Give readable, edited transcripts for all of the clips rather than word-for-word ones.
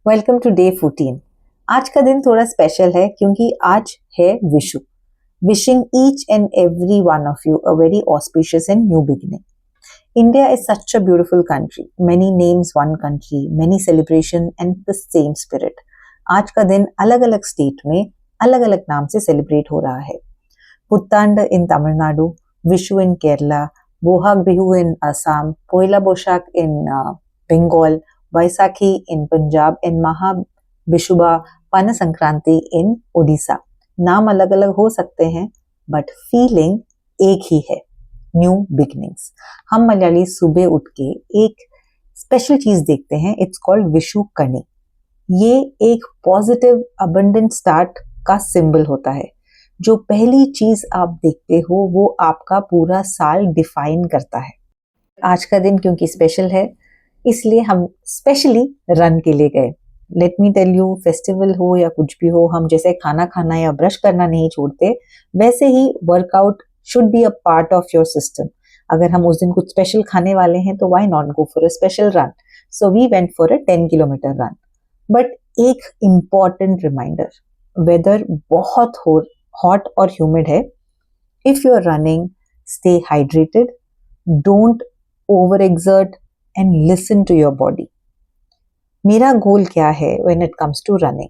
Welcome to day 14। आज का दिन थोड़ा स्पेशल है क्योंकि आज है Vishu. Wishing each and every one of you a very auspicious and new beginning. India is such a beautiful country. Many names, one country, many celebration and the same spirit. आज का दिन अलग अलग स्टेट में अलग अलग नाम से सेलिब्रेट हो रहा है। पुत्तांड इन तमिलनाडु, विशु इन केरला, बोहाग बिहू इन असम, पोइला बोशाक इन बंगाल, वैसाखी इन पंजाब एंड महा बिशुबा पाना संक्रांति इन ओडिशा। नाम अलग अलग हो सकते हैं बट फीलिंग एक ही है, न्यू बिगनिंग्स। हम मलयाली सुबह उठ के एक स्पेशल चीज देखते हैं, इट्स कॉल्ड विशु कनी। ये एक पॉजिटिव अबंडेंट स्टार्ट का सिंबल होता है। जो पहली चीज आप देखते हो वो आपका पूरा साल डिफाइन करता है। आज का दिन क्योंकि स्पेशल है इसलिए हम स्पेशली रन के लिए गए। Let me tell you, festival हो या कुछ भी हो, हम जैसे खाना खाना या ब्रश करना नहीं छोड़ते, वैसे ही workout should be a part of your system. अगर हम उस दिन कुछ स्पेशल खाने वाले हैं तो why not go for a special run. So we went for a 10 kilometre run. But एक इम्पॉर्टेंट रिमाइंडर, वेदर बहुत हॉट और ह्यूमिड है, if you are running stay hydrated, don't over exert and listen to your body. मेरा goal क्या है when it comes to running?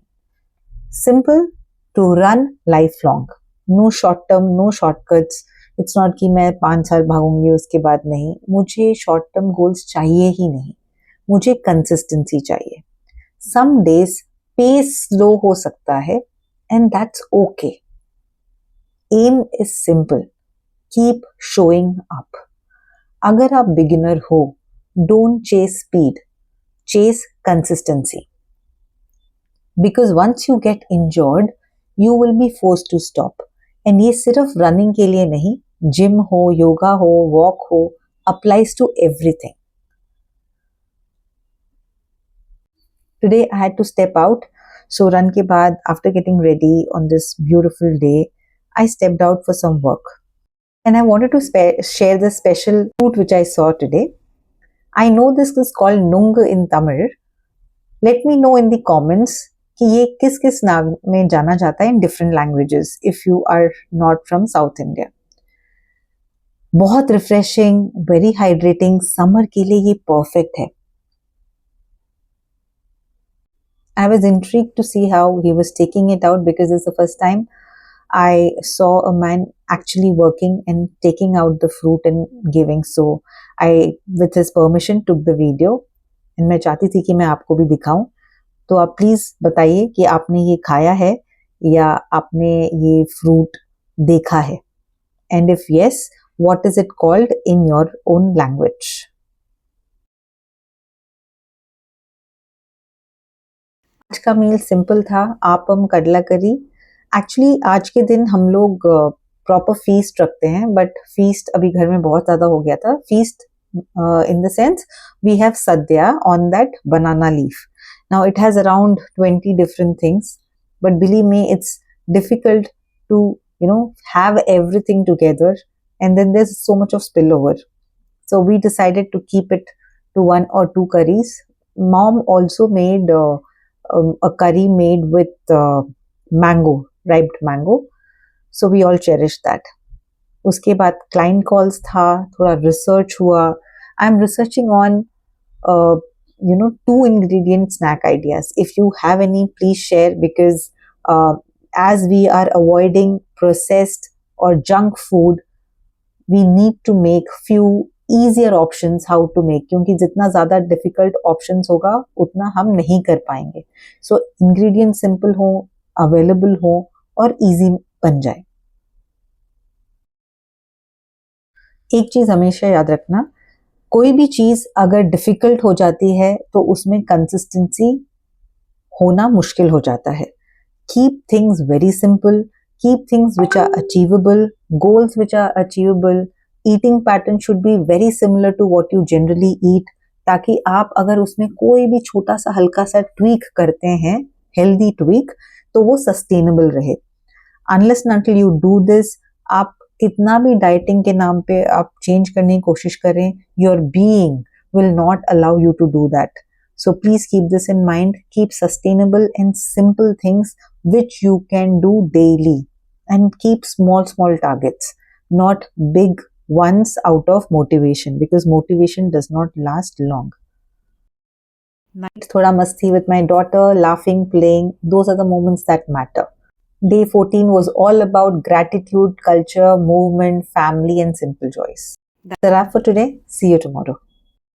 Simple, to run life long. No short term, no shortcuts. It's not कि मैं 5 साल भागूंगी उसके बाद नहीं। मुझे शॉर्ट टर्म गोल्स चाहिए ही नहीं, मुझे कंसिस्टेंसी चाहिए। सम डेज पेस स्लो हो सकता है and that's okay. Aim is simple, keep showing up. अगर आप बिगिनर हो, don't chase speed, chase consistency, because once you get injured you will be forced to stop। and ये सिर्फ running के लिए नहीं, जिम हो, योगा हो, वॉक हो, applies to everything। today I had to step out, so run के बाद after getting ready on this beautiful day I stepped out for some work and I wanted to share the special fruit which I saw today। I know this is called nung in Tamil। Let me know in the comments कि ये किस किस नाम में जाना जाता है in different languages if you are not from South India। बहुत रिफ्रेशिंग, वेरी हाइड्रेटिंग, समर के लिए ये परफेक्ट है। I was intrigued to see how he was taking it out because it's the first time I saw a man actually working and taking out the fruit and giving। So I, with his permission, took the video and मैं चाहती थी कि मैं आपको भी दिखाऊं। तो आप प्लीज बताइए कि आपने ये खाया है या आपने ये फ्रूट देखा है, and if yes, what is it called in your own language. आज का मील सिंपल था, आपम कडला करी। एक्चुअली आज के दिन हम लोग प्रॉपर फीस्ट रखते हैं, बट फीस्ट अभी घर में बहुत ज्यादा हो गया था। Feast in the sense we have sadhya on that banana leaf। now it has around 20 different things, but believe me it's difficult to have everything together, and then there's so much of spillover, so we decided to keep it to 1 or 2 curries। mom also made a curry made with mango, ripe mango, so we all cherished that। उसके बाद client calls था, थोड़ा research हुआ। I am researching on 2 ingredient snack ideas। if you have any please share, because as we are avoiding processed or junk food we need to make few easier options how to make, क्योंकि जितना ज्यादा difficult options होगा उतना हम नहीं कर पाएंगे। so ingredient simple हो, available हो और easy बन जाए। एक चीज हमेशा याद रखना, कोई भी चीज अगर डिफिकल्ट हो जाती है तो उसमें कंसिस्टेंसी होना मुश्किल हो जाता है। Keep things very simple, keep things which are achievable, goals which are achievable. Eating pattern should be very similar to what you generally eat, ताकि आप अगर उसमें कोई भी छोटा सा हल्का सा ट्वीक करते हैं, हेल्दी ट्वीक, तो वो सस्टेनेबल रहे। Unless until you do this, आप कितना भी डाइटिंग के नाम पे आप चेंज करने की कोशिश करें, your being will not allow you to do that. So please keep this in mind. Keep sustainable and simple things which you can do daily, and keep small targets, not big ones out of motivation, because motivation does not last long. Night thoda masti with my daughter, laughing, playing, those are the moments that matter. Day 14 was all about gratitude, culture, movement, family, and simple joys. That's a wrap for today. See you tomorrow.